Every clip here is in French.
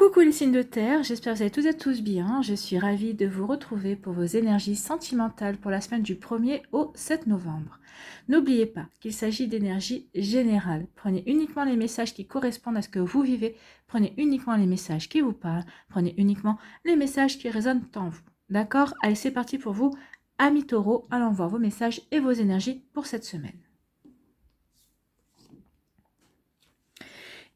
Coucou les signes de terre, j'espère que vous allez tous et tous bien. Je suis ravie de vous retrouver pour vos énergies sentimentales pour la semaine du 1er au 7 novembre. N'oubliez pas qu'il s'agit d'énergie générale. Prenez uniquement les messages qui correspondent à ce que vous vivez. Prenez uniquement les messages qui vous parlent. Prenez uniquement les messages qui résonnent en vous. D'accord? Allez, c'est parti pour vous. Amis taureaux, allons voir vos messages et vos énergies pour cette semaine.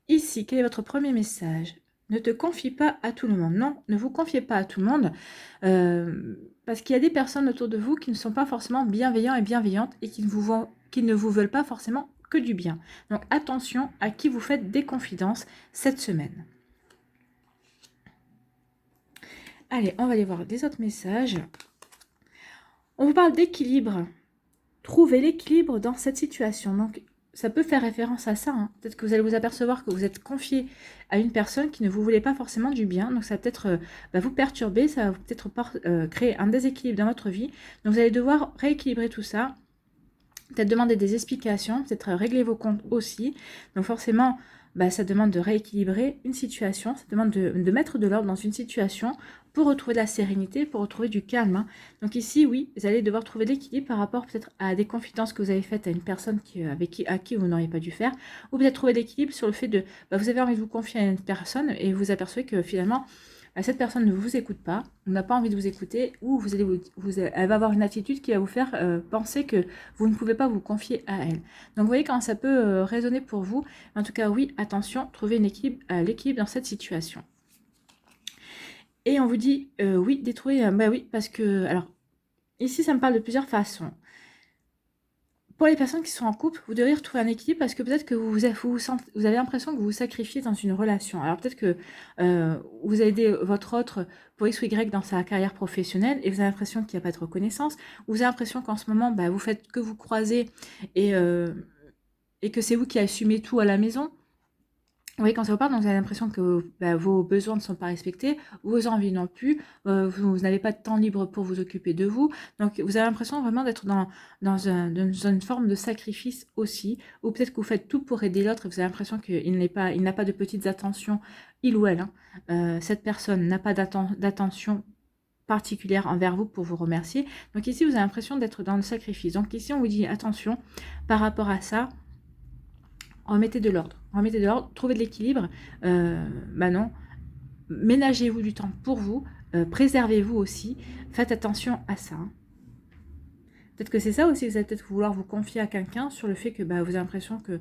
Ici, quel est votre premier message? Ne te confie pas à tout le monde. Non, ne vous confiez pas à tout le monde parce qu'il y a des personnes autour de vous qui ne sont pas forcément bienveillants et bienveillantes et qui ne vous veulent pas forcément que du bien. Donc attention à qui vous faites des confidences cette semaine. Allez, on va aller voir des autres messages. On vous parle d'équilibre. Trouvez l'équilibre dans cette situation. Donc, ça peut faire référence à ça. Hein. Peut-être que vous allez vous apercevoir que vous êtes confié à une personne qui ne vous voulait pas forcément du bien. Donc, ça va peut-être vous perturber. Ça va peut-être créer un déséquilibre dans votre vie. Donc, vous allez devoir rééquilibrer tout ça. Peut-être demander des explications. Peut-être régler vos comptes aussi. Donc, forcément, ça demande de rééquilibrer une situation. Ça demande de mettre de l'ordre dans une situation pour retrouver de la sérénité, pour retrouver du calme. Donc ici, oui, vous allez devoir trouver l'équilibre par rapport peut-être à des confidences que vous avez faites à une personne à qui vous n'auriez pas dû faire, ou peut-être trouver l'équilibre sur le fait de, vous avez envie de vous confier à une personne et vous apercevez que finalement, cette personne ne vous écoute pas, n'a pas envie de vous écouter, ou elle va avoir une attitude qui va vous faire penser que vous ne pouvez pas vous confier à elle. Donc vous voyez quand ça peut résonner pour vous. En tout cas, oui, attention, trouvez l'équilibre dans cette situation. Et on vous dit, oui, détruire, oui, parce que, alors, ici, ça me parle de plusieurs façons. Pour les personnes qui sont en couple, vous devriez retrouver un équilibre parce que peut-être que vous avez l'impression que vous vous sacrifiez dans une relation. Alors peut-être que vous aidez votre autre pour X ou Y dans sa carrière professionnelle et vous avez l'impression qu'il n'y a pas de reconnaissance. Ou vous avez l'impression qu'en ce moment, vous faites que vous croiser et que c'est vous qui assumez tout à la maison. Oui, quand ça vous parle, donc vous avez l'impression que vos besoins ne sont pas respectés, vos envies non plus, vous n'avez pas de temps libre pour vous occuper de vous. Donc vous avez l'impression vraiment d'être dans une forme de sacrifice aussi, ou peut-être que vous faites tout pour aider l'autre et vous avez l'impression qu'il n'a pas de petites attentions, il ou elle. Cette personne n'a pas d'attention particulière envers vous pour vous remercier. Donc ici, vous avez l'impression d'être dans le sacrifice. Donc ici, on vous dit attention par rapport à ça. Remettez de l'ordre, trouvez de l'équilibre. Non, ménagez-vous du temps pour vous, préservez-vous aussi, faites attention à ça. Peut-être que c'est ça aussi, vous allez peut-être vouloir vous confier à quelqu'un sur le fait que vous avez l'impression que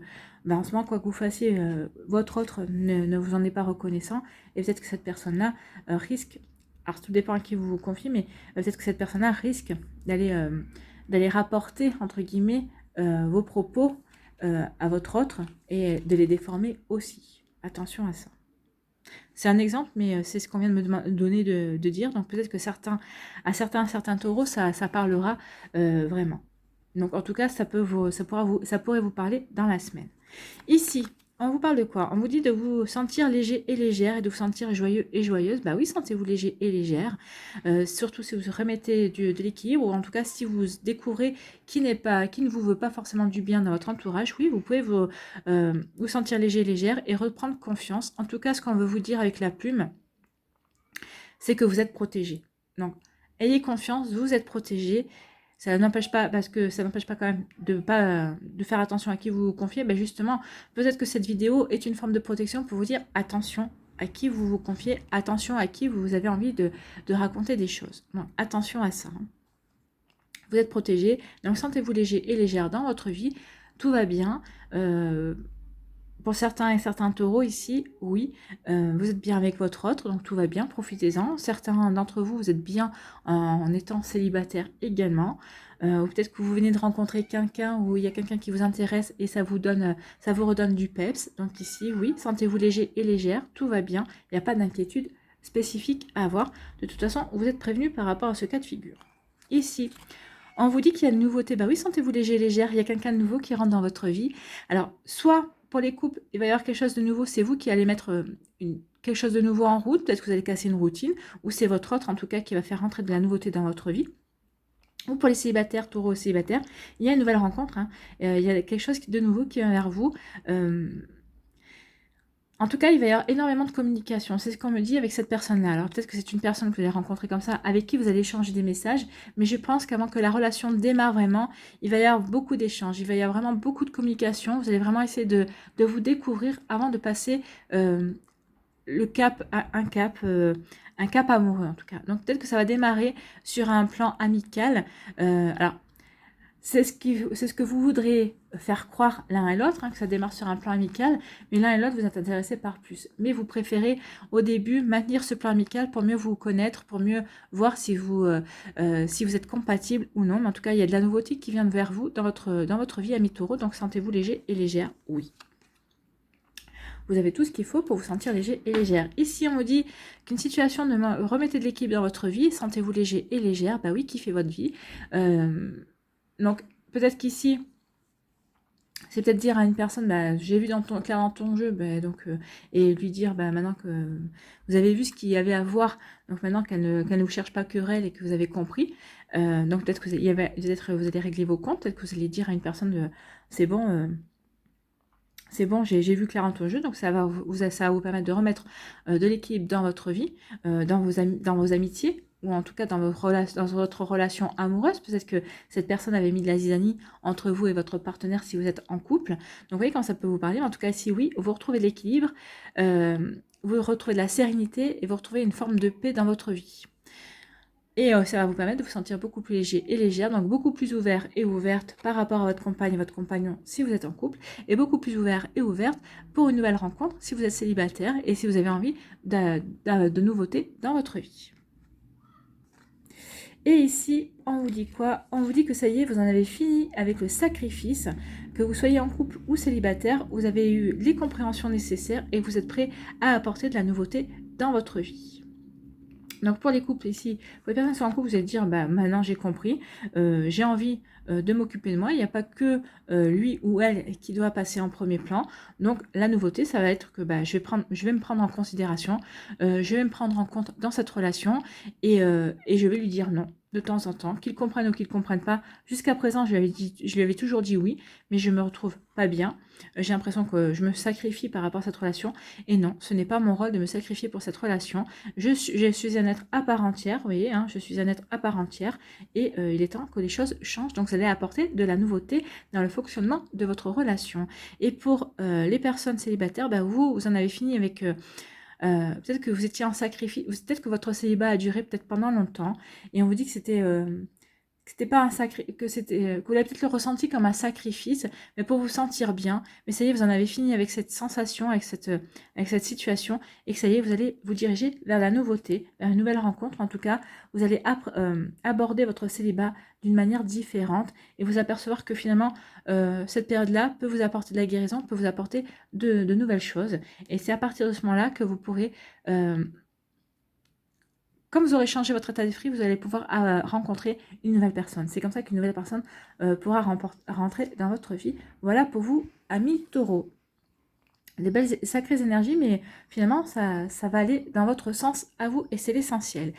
en ce moment, quoi que vous fassiez, votre autre ne vous en est pas reconnaissant, et peut-être que cette personne-là risque, alors tout dépend à qui vous vous confiez, mais peut-être que cette personne-là risque d'aller rapporter, entre guillemets, vos propos à votre autre et de les déformer aussi. Attention à ça. C'est un exemple, mais c'est ce qu'on vient de me donner de dire. Donc peut-être que certains taureaux, ça parlera vraiment. Donc en tout cas, ça pourrait vous parler dans la semaine. Ici, on vous parle de quoi? On vous dit de vous sentir léger et légère et de vous sentir joyeux et joyeuse. Oui, sentez-vous léger et légère. Surtout si vous remettez de l'équilibre ou en tout cas si vous découvrez qui ne vous veut pas forcément du bien dans votre entourage. Oui, vous pouvez vous sentir léger et légère et reprendre confiance. En tout cas, ce qu'on veut vous dire avec la plume, c'est que vous êtes protégé. Donc, ayez confiance, vous êtes protégé. Ça n'empêche pas, parce que ça n'empêche pas quand même de faire attention à qui vous vous confiez. Justement, peut-être que cette vidéo est une forme de protection pour vous dire attention à qui vous vous confiez, attention à qui vous avez envie de raconter des choses. Donc, attention à ça. Vous êtes protégé, donc sentez-vous léger et légère dans votre vie. Tout va bien. Pour certains et certains taureaux ici, oui, vous êtes bien avec votre autre, donc tout va bien, profitez-en. Certains d'entre vous, vous êtes bien en étant célibataire également. Ou peut-être que vous venez de rencontrer quelqu'un ou il y a quelqu'un qui vous intéresse et ça vous redonne du peps. Donc ici, oui, sentez-vous léger et légère, tout va bien, il n'y a pas d'inquiétude spécifique à avoir. De toute façon, vous êtes prévenu par rapport à ce cas de figure. Ici, on vous dit qu'il y a une nouveauté. Oui, sentez-vous léger et légère, il y a quelqu'un de nouveau qui rentre dans votre vie. Alors, soit pour les couples, il va y avoir quelque chose de nouveau, c'est vous qui allez mettre quelque chose de nouveau en route, peut-être que vous allez casser une routine, ou c'est votre autre en tout cas qui va faire rentrer de la nouveauté dans votre vie. Ou pour les célibataires, taureaux célibataires, il y a une nouvelle rencontre, il y a quelque chose de nouveau qui vient vers vous. En tout cas, il va y avoir énormément de communication. C'est ce qu'on me dit avec cette personne-là. Alors peut-être que c'est une personne que vous allez rencontrer comme ça, avec qui vous allez échanger des messages. Mais je pense qu'avant que la relation démarre vraiment, il va y avoir beaucoup d'échanges. Il va y avoir vraiment beaucoup de communication. Vous allez vraiment essayer de vous découvrir avant de passer le cap, un cap amoureux en tout cas. Donc peut-être que ça va démarrer sur un plan amical. Alors c'est ce que vous voudrez faire croire l'un à l'autre, hein, que ça démarre sur un plan amical, mais l'un et l'autre vous êtes intéressés par plus. Mais vous préférez au début maintenir ce plan amical pour mieux vous connaître, pour mieux voir si vous êtes compatible ou non. Mais en tout cas, il y a de la nouveauté qui vient vers vous dans votre vie, ami Taureau. Donc sentez-vous léger et légère, oui. Vous avez tout ce qu'il faut pour vous sentir léger et légère. Ici, on me dit qu'une situation de remettez de l'équilibre dans votre vie, sentez-vous léger et légère. Bah oui, kiffez votre vie. Donc, peut-être qu'ici, c'est peut-être dire à une personne, bah, j'ai vu clair dans ton jeu, bah, donc, et lui dire, bah, maintenant que vous avez vu ce qu'il y avait à voir, donc maintenant qu'elle ne vous cherche pas querelle et que vous avez compris, donc peut-être que vous allez régler vos comptes, peut-être que vous allez dire à une personne, c'est bon, j'ai vu clair dans ton jeu, donc ça va vous permettre de remettre de l'équilibre dans votre vie, dans vos amitiés, ou en tout cas dans votre relation amoureuse. Peut-être que cette personne avait mis de la zizanie entre vous et votre partenaire si vous êtes en couple. Donc vous voyez quand ça peut vous parler, en tout cas si oui, vous retrouvez de l'équilibre, vous retrouvez de la sérénité et vous retrouvez une forme de paix dans votre vie. Et ça va vous permettre de vous sentir beaucoup plus léger et légère, donc beaucoup plus ouvert et ouverte par rapport à votre compagne et votre compagnon si vous êtes en couple, et beaucoup plus ouvert et ouverte pour une nouvelle rencontre si vous êtes célibataire et si vous avez envie de nouveautés dans votre vie. Et ici, on vous dit quoi? On vous dit que ça y est, vous en avez fini avec le sacrifice, que vous soyez en couple ou célibataire, vous avez eu les compréhensions nécessaires et vous êtes prêt à apporter de la nouveauté dans votre vie. Donc pour les couples ici, pour les personnes qui sont en couple, vous allez dire, bah, maintenant j'ai compris, j'ai envie de m'occuper de moi, il n'y a pas que lui ou elle qui doit passer en premier plan. Donc la nouveauté, ça va être que bah, je vais me prendre en considération, je vais me prendre en compte dans cette relation et je vais lui dire non de temps en temps, qu'il comprenne ou qu'il ne comprenne pas. Jusqu'à présent, je lui avais toujours dit oui, mais je me retrouve pas bien. J'ai l'impression que je me sacrifie par rapport à cette relation. Et non, ce n'est pas mon rôle de me sacrifier pour cette relation. Je suis un être à part entière, vous voyez, hein, je suis un être à part entière. Et il est temps que les choses changent. Donc, vous allez apporter de la nouveauté dans le fonctionnement de votre relation. Et pour les personnes célibataires, bah, vous en avez fini avec... peut-être que vous étiez en sacrifice, peut-être que votre célibat a duré peut-être pendant longtemps, et on vous dit que c'était pas un que vous l'avez peut-être le ressenti comme un sacrifice, mais pour vous sentir bien. Mais ça y est, vous en avez fini avec cette sensation, avec cette situation, et que ça y est, vous allez vous diriger vers la nouveauté, vers une nouvelle rencontre. En tout cas, vous allez aborder votre célibat d'une manière différente et vous apercevoir que finalement, cette période-là peut vous apporter de la guérison, peut vous apporter de nouvelles choses. Et c'est à partir de ce moment-là que vous pourrez... comme vous aurez changé votre état d'esprit, vous allez pouvoir rencontrer une nouvelle personne. C'est comme ça qu'une nouvelle personne pourra rentrer dans votre vie. Voilà pour vous, amis taureaux. Des belles, sacrées énergies, mais finalement, ça va aller dans votre sens à vous et c'est l'essentiel.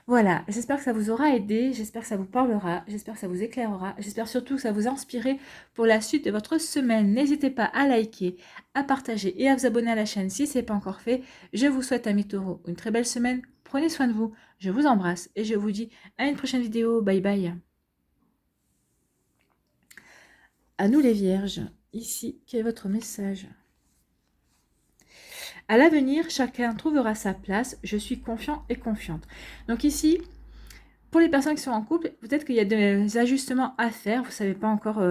Voilà, j'espère que ça vous aura aidé, j'espère que ça vous parlera, j'espère que ça vous éclairera, j'espère surtout que ça vous inspirera pour la suite de votre semaine. N'hésitez pas à liker, à partager et à vous abonner à la chaîne si ce n'est pas encore fait. Je vous souhaite, amis taureaux, une très belle semaine. Prenez soin de vous, je vous embrasse et je vous dis à une prochaine vidéo. Bye bye. À nous les vierges, ici, quel est votre message? À l'avenir, chacun trouvera sa place. Je suis confiant et confiante. Donc ici, pour les personnes qui sont en couple, peut-être qu'il y a des ajustements à faire. Vous ne savez pas encore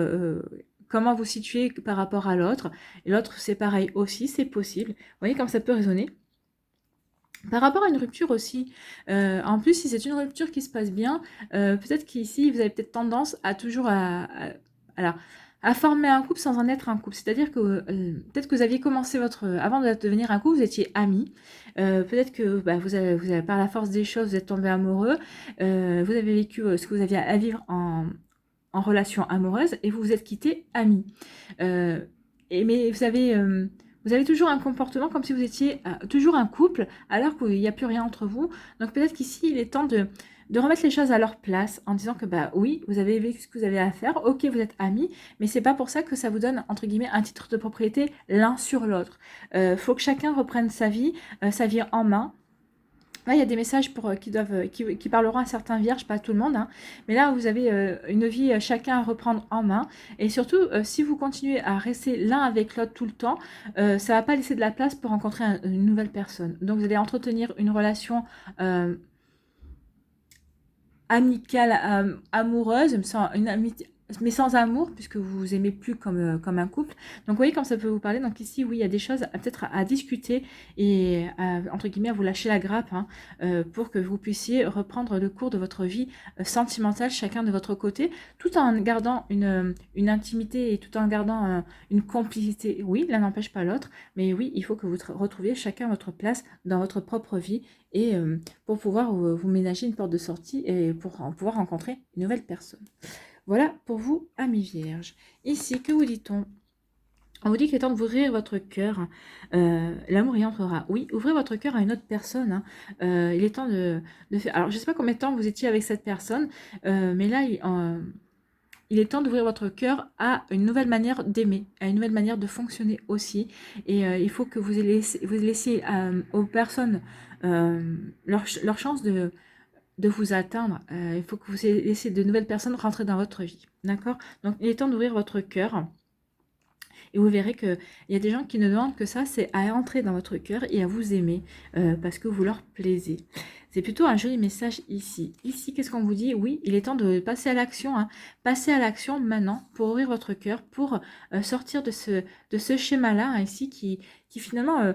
comment vous situer par rapport à l'autre. Et l'autre, c'est pareil aussi, c'est possible. Vous voyez comme ça peut résonner. Par rapport à une rupture aussi, en plus, si c'est une rupture qui se passe bien, peut-être qu'ici, vous avez peut-être tendance à toujours à former un couple sans en être un couple. C'est-à-dire que peut-être que vous aviez commencé avant de devenir un couple, vous étiez amis. Peut-être que bah, vous avez, par la force des choses, vous êtes tombé amoureux. Vous avez vécu ce que vous aviez à vivre en relation amoureuse et vous vous êtes quittés amis. Mais vous avez... Vous avez toujours un comportement comme si vous étiez toujours un couple, alors qu'il n'y a plus rien entre vous. Donc peut-être qu'ici, il est temps de remettre les choses à leur place en disant que bah oui, vous avez vécu ce que vous avez à faire, ok, vous êtes amis, mais c'est pas pour ça que ça vous donne, entre guillemets, un titre de propriété l'un sur l'autre. Faut que chacun reprenne sa vie en main. Là, il y a des messages qui parleront à certains vierges, pas à tout le monde. Hein. Mais là, vous avez une vie chacun à reprendre en main. Et surtout, si vous continuez à rester l'un avec l'autre tout le temps, ça ne va pas laisser de la place pour rencontrer une nouvelle personne. Donc, vous allez entretenir une relation amicale, amoureuse, mais sans amour, puisque vous vous aimez plus comme un couple. Donc, vous voyez comme ça peut vous parler. Donc, ici, oui, il y a des choses peut-être à discuter et, entre guillemets, à vous lâcher la grappe pour que vous puissiez reprendre le cours de votre vie sentimentale, chacun de votre côté, tout en gardant une intimité et tout en gardant une complicité. Oui, l'un n'empêche pas l'autre, mais oui, il faut que vous retrouviez chacun votre place dans votre propre vie et pour pouvoir vous ménager une porte de sortie et pour pouvoir rencontrer une nouvelle personne. Voilà pour vous, amis vierges. Ici, que vous dit-on? On vous dit qu'il est temps d'ouvrir votre cœur. L'amour y entrera. Oui, ouvrez votre cœur à une autre personne. Hein. Il est temps de faire... Alors, je ne sais pas combien de temps vous étiez avec cette personne, mais là, il est temps d'ouvrir votre cœur à une nouvelle manière d'aimer, à une nouvelle manière de fonctionner aussi. Et il faut que vous laissiez aux personnes leur chance de vous atteindre. Il faut que vous laissiez de nouvelles personnes rentrer dans votre vie. D'accord? Donc, il est temps d'ouvrir votre cœur. Et vous verrez qu'il y a des gens qui ne demandent que ça, c'est à entrer dans votre cœur et à vous aimer parce que vous leur plaisez. C'est plutôt un joli message ici. Ici, qu'est-ce qu'on vous dit? Oui, il est temps de passer à l'action. Hein. Passez à l'action maintenant pour ouvrir votre cœur, pour sortir de ce schéma-là, hein, ici, qui finalement,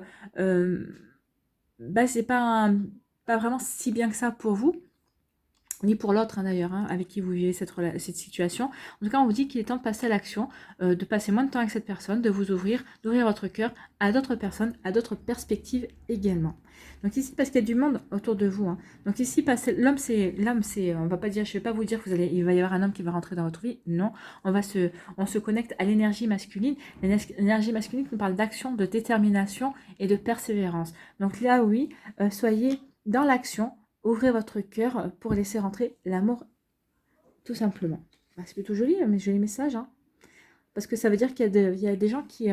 bah, c'est pas vraiment si bien que ça pour vous. Ni pour l'autre hein, d'ailleurs, hein, avec qui vous vivez cette situation. En tout cas, on vous dit qu'il est temps de passer à l'action, de passer moins de temps avec cette personne, de vous ouvrir, d'ouvrir votre cœur à d'autres personnes, à d'autres perspectives également. Donc ici, parce qu'il y a du monde autour de vous. Hein. Donc ici, l'homme, c'est, on va pas dire, je vais pas vous dire il va y avoir un homme qui va rentrer dans votre vie. Non, on se connecte à l'énergie masculine. L'énergie masculine nous parle d'action, de détermination et de persévérance. Donc là, oui, soyez dans l'action. Ouvrez votre cœur pour laisser rentrer l'amour, tout simplement. Bah, c'est plutôt joli, mais joli message. Hein. Parce que ça veut dire qu'il y a des gens qui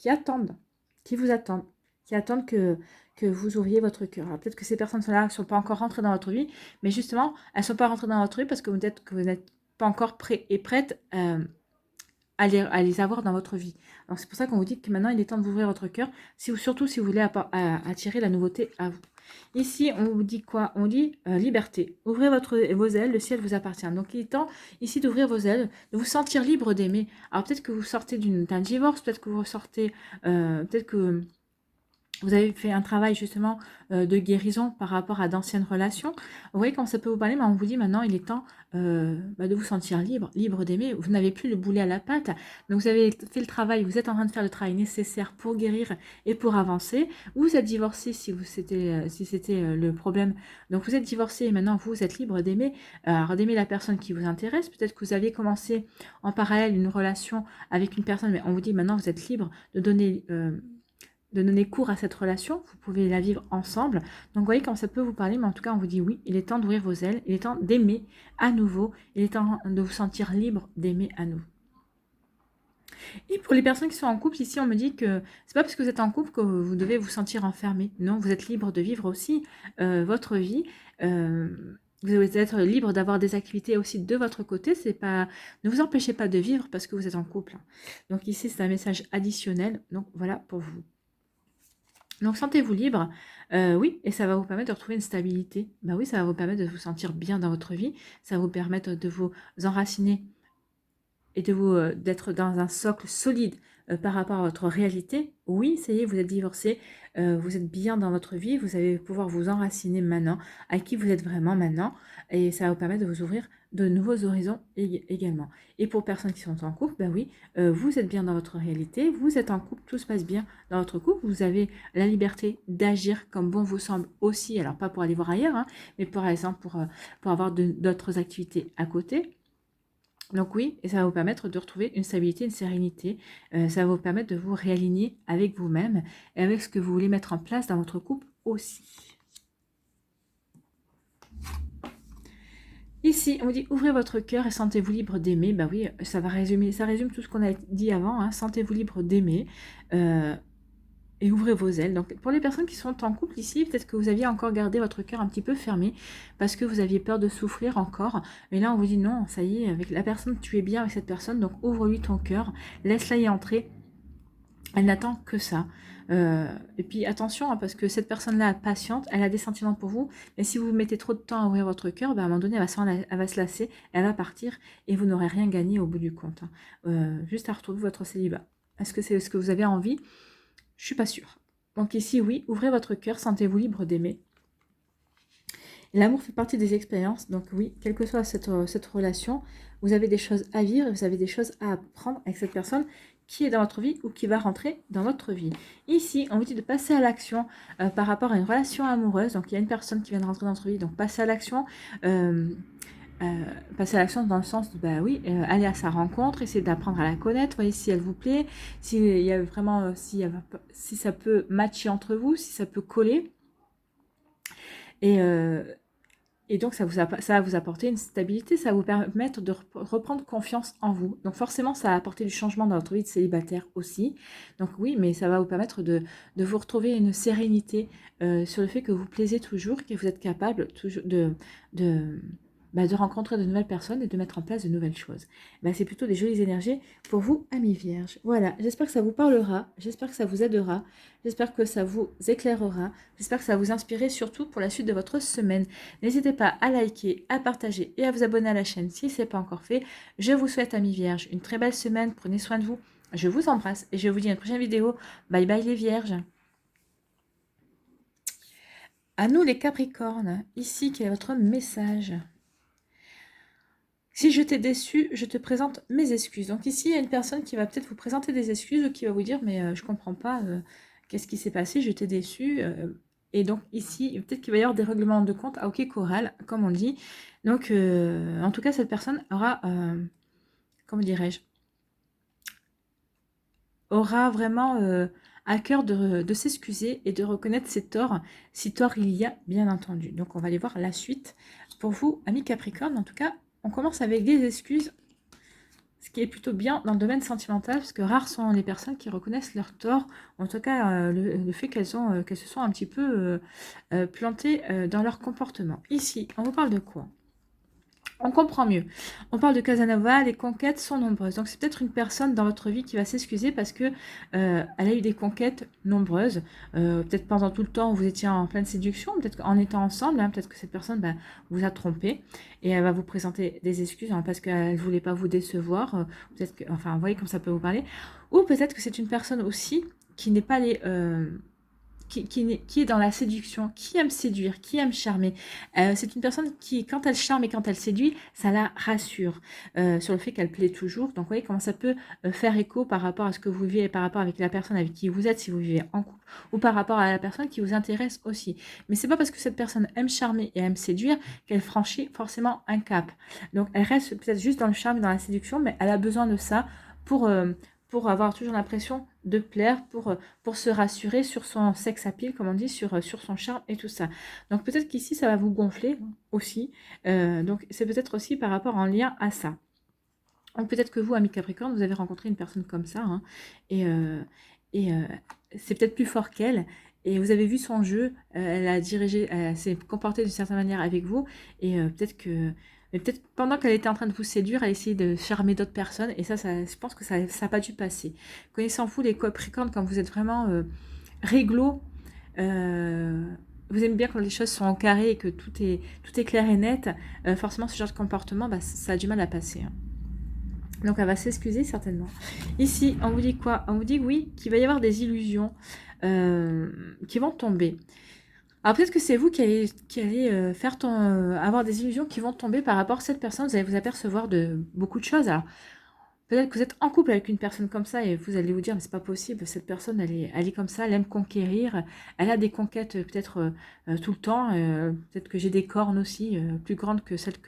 attendent, qui vous attendent, qui attendent que vous ouvriez votre cœur. Alors peut-être que ces personnes-là ne sont pas encore rentrées dans votre vie, mais justement, elles ne sont pas rentrées dans votre vie parce que vous n'êtes pas encore prêt et prête à les avoir dans votre vie. Donc c'est pour ça qu'on vous dit que maintenant, il est temps de vous ouvrir votre cœur, surtout si vous voulez attirer la nouveauté à vous. Ici, on vous dit quoi? On dit liberté. Ouvrez vos ailes, le ciel vous appartient. Donc, il est temps ici d'ouvrir vos ailes, de vous sentir libre d'aimer. Alors, peut-être que vous sortez d'un divorce, peut-être que vous sortez, peut-être que vous avez fait un travail justement de guérison par rapport à d'anciennes relations. Vous voyez quand ça peut vous parler, mais on vous dit maintenant il est temps de vous sentir libre d'aimer. Vous n'avez plus le boulet à la patte. Donc vous avez fait le travail, vous êtes en train de faire le travail nécessaire pour guérir et pour avancer. Vous êtes divorcé si c'était le problème. Donc vous êtes divorcé et maintenant vous êtes libre d'aimer. Alors d'aimer la personne qui vous intéresse. Peut-être que vous avez commencé en parallèle une relation avec une personne, mais on vous dit maintenant vous êtes libre de donner cours à cette relation, vous pouvez la vivre ensemble. Donc vous voyez quand ça peut vous parler, mais en tout cas on vous dit oui, il est temps d'ouvrir vos ailes, il est temps d'aimer à nouveau, il est temps de vous sentir libre d'aimer à nouveau. Et pour les personnes qui sont en couple, ici on me dit que c'est pas parce que vous êtes en couple que vous devez vous sentir enfermé. Non, vous êtes libre de vivre aussi votre vie. Vous devez être libre d'avoir des activités aussi de votre côté. Ne vous empêchez pas de vivre parce que vous êtes en couple. Donc ici c'est un message additionnel. Donc voilà pour vous. Donc, sentez-vous libre, oui, et ça va vous permettre de retrouver une stabilité. Bah oui, ça va vous permettre de vous sentir bien dans votre vie, ça va vous permettre de vous enraciner et d'être dans un socle solide par rapport à votre réalité. Oui, ça y est, vous êtes divorcé, vous êtes bien dans votre vie, vous allez pouvoir vous enraciner maintenant, à qui vous êtes vraiment maintenant, et ça va vous permettre de vous ouvrir de nouveaux horizons également. Et pour personnes qui sont en couple, ben oui, vous êtes bien dans votre réalité, vous êtes en couple, tout se passe bien dans votre couple, vous avez la liberté d'agir comme bon vous semble aussi, alors pas pour aller voir ailleurs, hein, mais par exemple pour avoir d'autres activités à côté. Donc oui, et ça va vous permettre de retrouver une stabilité, une sérénité. Ça va vous permettre de vous réaligner avec vous-même et avec ce que vous voulez mettre en place dans votre couple aussi. Ici, on vous dit ouvrez votre cœur et sentez-vous libre d'aimer. Bah oui, ça résume tout ce qu'on a dit avant. Hein. Sentez-vous libre d'aimer et ouvrez vos ailes. Donc pour les personnes qui sont en couple ici, peut-être que vous aviez encore gardé votre cœur un petit peu fermé parce que vous aviez peur de souffrir encore. Mais là, on vous dit non, ça y est, avec la personne, tu es bien avec cette personne, donc ouvre-lui ton cœur, laisse-la y entrer. Elle n'attend que ça. Et puis attention, hein, parce que cette personne-là est patiente, elle a des sentiments pour vous, mais si vous mettez trop de temps à ouvrir votre cœur, ben, à un moment donné, elle va se lasser, elle va partir, et vous n'aurez rien gagné au bout du compte. Hein. Juste à retrouver votre célibat. Est-ce que c'est ce que vous avez envie? Je suis pas sûre. Donc ici, oui, ouvrez votre cœur, sentez-vous libre d'aimer. L'amour fait partie des expériences, donc oui, quelle que soit cette relation, vous avez des choses à vivre, vous avez des choses à apprendre avec cette personne qui est dans votre vie ou qui va rentrer dans votre vie. Ici, on vous dit de passer à l'action par rapport à une relation amoureuse. Donc, il y a une personne qui vient de rentrer dans votre vie, donc passer à l'action. Passer à l'action dans le sens de, bah oui, aller à sa rencontre, essayer d'apprendre à la connaître, voyez si elle vous plaît, s'il y a vraiment, si ça peut matcher entre vous, si ça peut coller. Et donc, ça va vous apporter une stabilité, ça va vous permettre de reprendre confiance en vous. Donc, forcément, ça va apporter du changement dans votre vie de célibataire aussi. Donc, oui, mais ça va vous permettre de vous retrouver une sérénité sur le fait que vous plaisez toujours, que vous êtes capable toujours de rencontrer de nouvelles personnes et de mettre en place de nouvelles choses. C'est plutôt des jolies énergies pour vous, amis vierges. Voilà, j'espère que ça vous parlera, j'espère que ça vous aidera, j'espère que ça vous éclairera, j'espère que ça va vous inspirer surtout pour la suite de votre semaine. N'hésitez pas à liker, à partager et à vous abonner à la chaîne si ce n'est pas encore fait. Je vous souhaite, amis vierges, une très belle semaine, prenez soin de vous, je vous embrasse et je vous dis à une prochaine vidéo. Bye bye les vierges. À nous les capricornes, ici quel est votre message ? Si je t'ai déçu, je te présente mes excuses. Donc ici, il y a une personne qui va peut-être vous présenter des excuses ou qui va vous dire « mais je ne comprends pas, qu'est-ce qui s'est passé, je t'ai déçu ». Et donc ici, peut-être qu'il va y avoir des règlements de compte à OK Choral, comme on dit. Donc en tout cas, cette personne aura, comment dirais-je, aura vraiment à cœur de s'excuser et de reconnaître ses torts, si tort il y a, bien entendu. Donc on va aller voir la suite. Pour vous, amis Capricorne, en tout cas, on commence avec des excuses, ce qui est plutôt bien dans le domaine sentimental, parce que rares sont les personnes qui reconnaissent leurs torts, en tout cas le fait qu'elles se sont un petit peu plantées dans leur comportement. Ici, on vous parle de quoi ? On comprend mieux. On parle de Casanova, les conquêtes sont nombreuses. Donc c'est peut-être une personne dans votre vie qui va s'excuser parce que elle a eu des conquêtes nombreuses. Peut-être pendant tout le temps où vous étiez en pleine séduction, peut-être qu'en étant ensemble, hein, peut-être que cette personne vous a trompé et elle va vous présenter des excuses hein, parce qu'elle ne voulait pas vous décevoir. Peut-être que, enfin, vous voyez comme ça peut vous parler. Ou peut-être que c'est une personne aussi qui n'est pas les... qui est dans la séduction, qui aime séduire, qui aime charmer. C'est une personne qui, quand elle charme et quand elle séduit, ça la rassure sur le fait qu'elle plaît toujours. Donc, vous voyez comment ça peut faire écho par rapport à ce que vous vivez, par rapport avec la personne avec qui vous êtes, si vous vivez en couple, ou par rapport à la personne qui vous intéresse aussi. Mais c'est pas parce que cette personne aime charmer et aime séduire qu'elle franchit forcément un cap. Donc, elle reste peut-être juste dans le charme et dans la séduction, mais elle a besoin de ça pour avoir toujours l'impression de plaire, pour se rassurer sur son sex appeal, comme on dit, sur son charme et tout ça. Donc peut-être qu'ici, ça va vous gonfler aussi. Donc c'est peut-être aussi par rapport en lien à ça. Donc peut-être que vous, amis Capricorne, vous avez rencontré une personne comme ça, hein, et c'est peut-être plus fort qu'elle, et vous avez vu son jeu, elle s'est comportée d'une certaine manière avec vous, et peut-être que... Mais peut-être pendant qu'elle était en train de vous séduire, elle essayait de charmer d'autres personnes. Et ça, je pense que ça n'a pas dû passer. Connaissant vous, les Capricornes, quand vous êtes vraiment réglo, vous aimez bien quand les choses sont en carré et que tout est clair et net, forcément, ce genre de comportement, ça a du mal à passer. Hein. Donc, elle va s'excuser certainement. Ici, on vous dit quoi ? On vous dit oui, qu'il va y avoir des illusions qui vont tomber. Alors peut-être que c'est vous qui allez avoir des illusions qui vont tomber par rapport à cette personne. Vous allez vous apercevoir de beaucoup de choses. Alors peut-être que vous êtes en couple avec une personne comme ça et vous allez vous dire mais c'est pas possible. Cette personne elle est comme ça, elle aime conquérir. Elle a des conquêtes peut-être tout le temps. Peut-être que j'ai des cornes aussi plus grandes que celles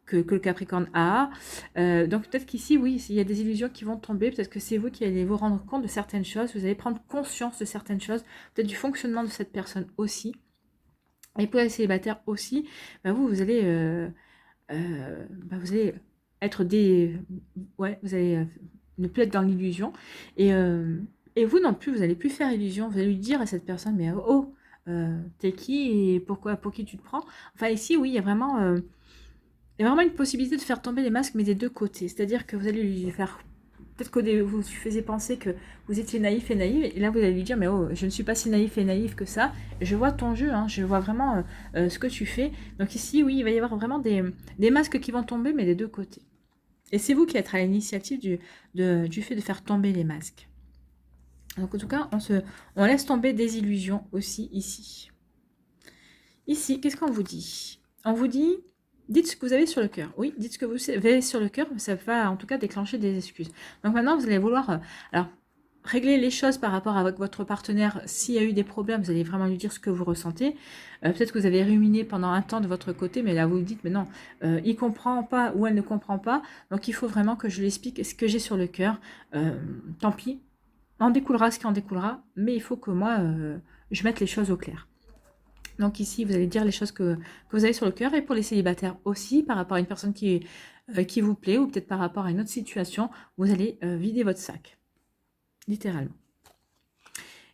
que le Capricorne a. Donc peut-être qu'ici, oui, il y a des illusions qui vont tomber, peut-être que c'est vous qui allez vous rendre compte de certaines choses, vous allez prendre conscience de certaines choses, peut-être du fonctionnement de cette personne aussi. Et pour les célibataires aussi, bah vous allez, vous allez être des... Ouais, vous allez ne plus être dans l'illusion. Et vous non plus, vous n'allez plus faire illusion, vous allez lui dire à cette personne, mais oh, t'es qui et pourquoi, pour qui tu te prends? Enfin ici, oui, il y a vraiment une possibilité de faire tomber les masques, mais des deux côtés. C'est-à-dire que vous allez lui faire... Peut-être que vous lui faisiez penser que vous étiez naïf et naïve, et là vous allez lui dire, mais oh, je ne suis pas si naïf et naïve que ça, je vois ton jeu, hein, je vois vraiment ce que tu fais. Donc ici, oui, il va y avoir vraiment des masques qui vont tomber, mais des deux côtés. Et c'est vous qui êtes à l'initiative du fait de faire tomber les masques. Donc en tout cas, on laisse tomber des illusions aussi ici. Ici, qu'est-ce qu'on vous dit? On vous dit, dites ce que vous avez sur le cœur. Oui, dites ce que vous avez sur le cœur, ça va en tout cas déclencher des excuses. Donc maintenant, vous allez vouloir alors, régler les choses par rapport avec votre partenaire. S'il y a eu des problèmes, vous allez vraiment lui dire ce que vous ressentez. Peut-être que vous avez ruminé pendant un temps de votre côté, mais là vous vous dites, mais non, il comprend pas ou elle ne comprend pas. Donc il faut vraiment que je lui explique ce que j'ai sur le cœur. Tant pis, en découlera ce qui en découlera, mais il faut que moi, je mette les choses au clair. Donc ici, vous allez dire les choses que vous avez sur le cœur. Et pour les célibataires aussi, par rapport à une personne qui vous plaît, ou peut-être par rapport à une autre situation, vous allez vider votre sac. Littéralement.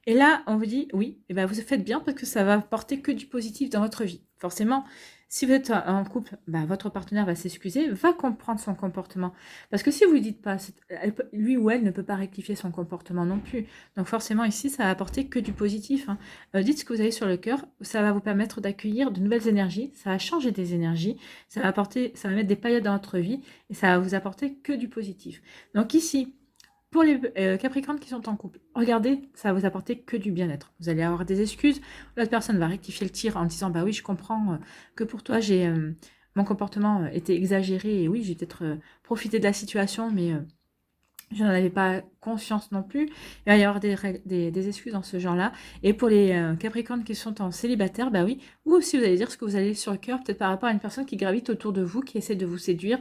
Et là, on vous dit, oui, et ben vous faites bien parce que ça va porter que du positif dans votre vie. Forcément, si vous êtes en couple, votre partenaire va s'excuser, va comprendre son comportement. Parce que si vous ne dites pas, lui ou elle ne peut pas rectifier son comportement non plus. Donc forcément, ici, ça va apporter que du positif. Hein. Dites ce que vous avez sur le cœur, ça va vous permettre d'accueillir de nouvelles énergies, ça va changer des énergies, ça va mettre des paillettes dans votre vie, et ça va vous apporter que du positif. Donc ici, pour les Capricornes qui sont en couple, regardez, ça va vous apporter que du bien-être. Vous allez avoir des excuses, l'autre personne va rectifier le tir en disant, bah oui, je comprends que pour toi, mon comportement était exagéré, et oui, j'ai peut-être profité de la situation, mais je n'en avais pas conscience non plus. Il va y avoir des excuses dans ce genre-là. Et pour les Capricornes qui sont en célibataire, bah oui, ou aussi vous allez dire ce que vous avez sur le cœur, peut-être par rapport à une personne qui gravite autour de vous, qui essaie de vous séduire,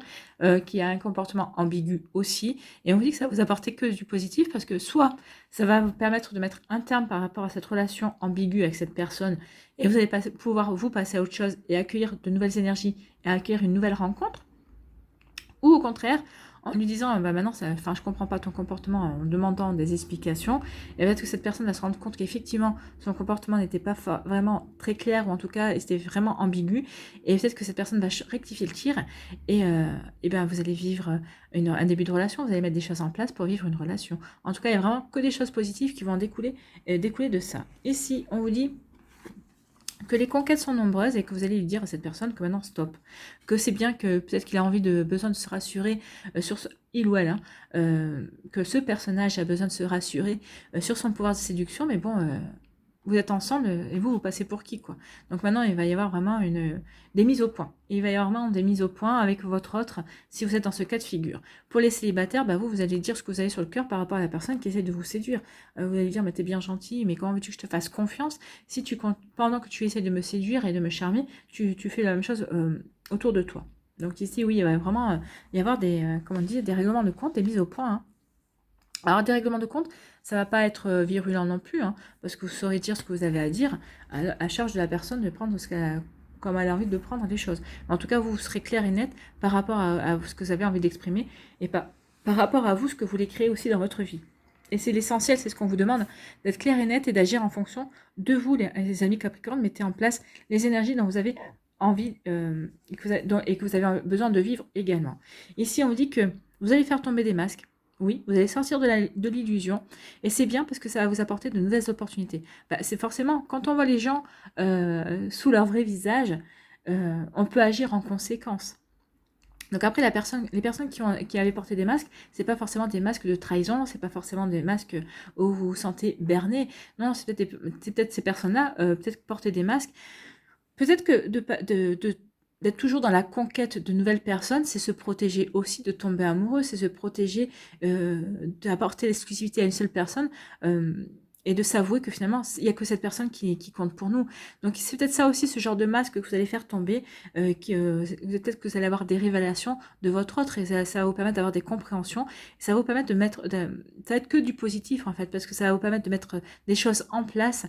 qui a un comportement ambigu aussi. Et on vous dit que ça va vous apporter que du positif, parce que soit ça va vous permettre de mettre un terme par rapport à cette relation ambiguë avec cette personne, et vous allez pouvoir vous passer à autre chose et accueillir de nouvelles énergies et accueillir une nouvelle rencontre. Ou au contraire, en lui disant, maintenant, je comprends pas ton comportement, en demandant des explications, et peut-être que cette personne va se rendre compte qu'effectivement, son comportement n'était pas vraiment très clair, ou en tout cas, c'était vraiment ambigu, et peut-être que cette personne va rectifier le tir, et vous allez vivre un début de relation, vous allez mettre des choses en place pour vivre une relation. En tout cas, il n'y a vraiment que des choses positives qui vont découler de ça. Ici, on vous dit que les conquêtes sont nombreuses et que vous allez lui dire à cette personne que maintenant stop, que c'est bien, que peut-être qu'il a besoin de se rassurer sur il ou elle, que ce personnage a besoin de se rassurer sur son pouvoir de séduction, mais bon, vous êtes ensemble et vous passez pour qui, quoi. Donc maintenant, il va y avoir vraiment des mises au point. Il va y avoir vraiment des mises au point avec votre autre si vous êtes dans ce cas de figure. Pour les célibataires, vous allez dire ce que vous avez sur le cœur par rapport à la personne qui essaie de vous séduire. Vous allez dire, mais t'es bien gentil, mais comment veux-tu que je te fasse confiance si pendant que tu essaies de me séduire et de me charmer, tu fais la même chose autour de toi. Donc ici, oui, il va vraiment y avoir des règlements de compte, des mises au point, hein. Alors, des règlements de compte, ça ne va pas être virulent non plus, hein, parce que vous saurez dire ce que vous avez à dire, à charge de la personne de prendre comme elle a envie de prendre les choses. Mais en tout cas, vous serez clair et net par rapport à ce que vous avez envie d'exprimer, et par rapport à vous, ce que vous voulez créer aussi dans votre vie. Et c'est l'essentiel, c'est ce qu'on vous demande, d'être clair et net et d'agir en fonction de vous, les amis Capricorne. Mettez en place les énergies dont vous avez envie et que vous avez besoin de vivre également. Ici, on vous dit que vous allez faire tomber des masques. Oui, vous allez sortir de l'illusion, et c'est bien parce que ça va vous apporter de nouvelles opportunités. C'est forcément, quand on voit les gens sous leur vrai visage, on peut agir en conséquence. Donc après, les personnes qui avaient porté des masques, c'est pas forcément des masques de trahison, c'est pas forcément des masques où vous vous sentez berné. Non, c'est peut-être ces personnes-là, peut-être porter des masques. Peut-être que d'être toujours dans la conquête de nouvelles personnes, c'est se protéger aussi de tomber amoureux, c'est se protéger d'apporter l'exclusivité à une seule personne. et de s'avouer que finalement, il n'y a que cette personne qui compte pour nous. Donc c'est peut-être ça aussi, ce genre de masque que vous allez faire tomber, peut-être que vous allez avoir des révélations de votre autre, et ça va vous permettre d'avoir des compréhensions, et ça va vous permettre ça va être que du positif en fait, parce que ça va vous permettre de mettre des choses en place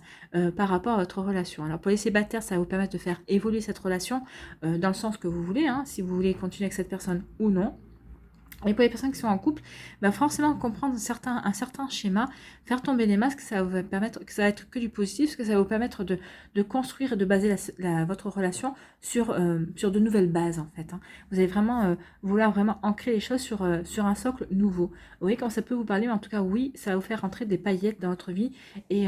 par rapport à votre relation. Alors pour les célibataires, ça va vous permettre de faire évoluer cette relation dans le sens que vous voulez, hein, si vous voulez continuer avec cette personne ou non. Et pour les personnes qui sont en couple, bah forcément comprendre un certain schéma, faire tomber les masques, ça va permettre, que ça va être que du positif, parce que ça va vous permettre de construire et de baser votre relation sur de nouvelles bases en fait. Hein. Vous allez vraiment vouloir vraiment ancrer les choses sur un socle nouveau. Vous voyez quand ça peut vous parler, mais en tout cas oui, ça va vous faire rentrer des paillettes dans votre vie, et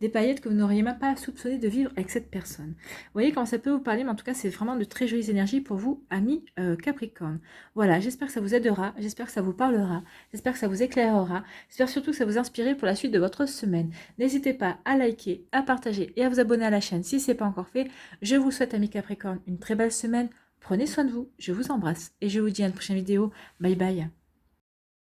des paillettes que vous n'auriez même pas soupçonné de vivre avec cette personne. Vous voyez quand ça peut vous parler, mais en tout cas c'est vraiment de très jolies énergies pour vous, amis Capricorne. Voilà, j'espère que ça vous aidera, j'espère que ça vous parlera, j'espère que ça vous éclairera, j'espère surtout que ça vous inspirera pour la suite de votre semaine. N'hésitez pas à liker, à partager et à vous abonner à la chaîne si ce n'est pas encore fait. Je vous souhaite, amis Capricorne, une très belle semaine. Prenez soin de vous, je vous embrasse et je vous dis à une prochaine vidéo. Bye bye.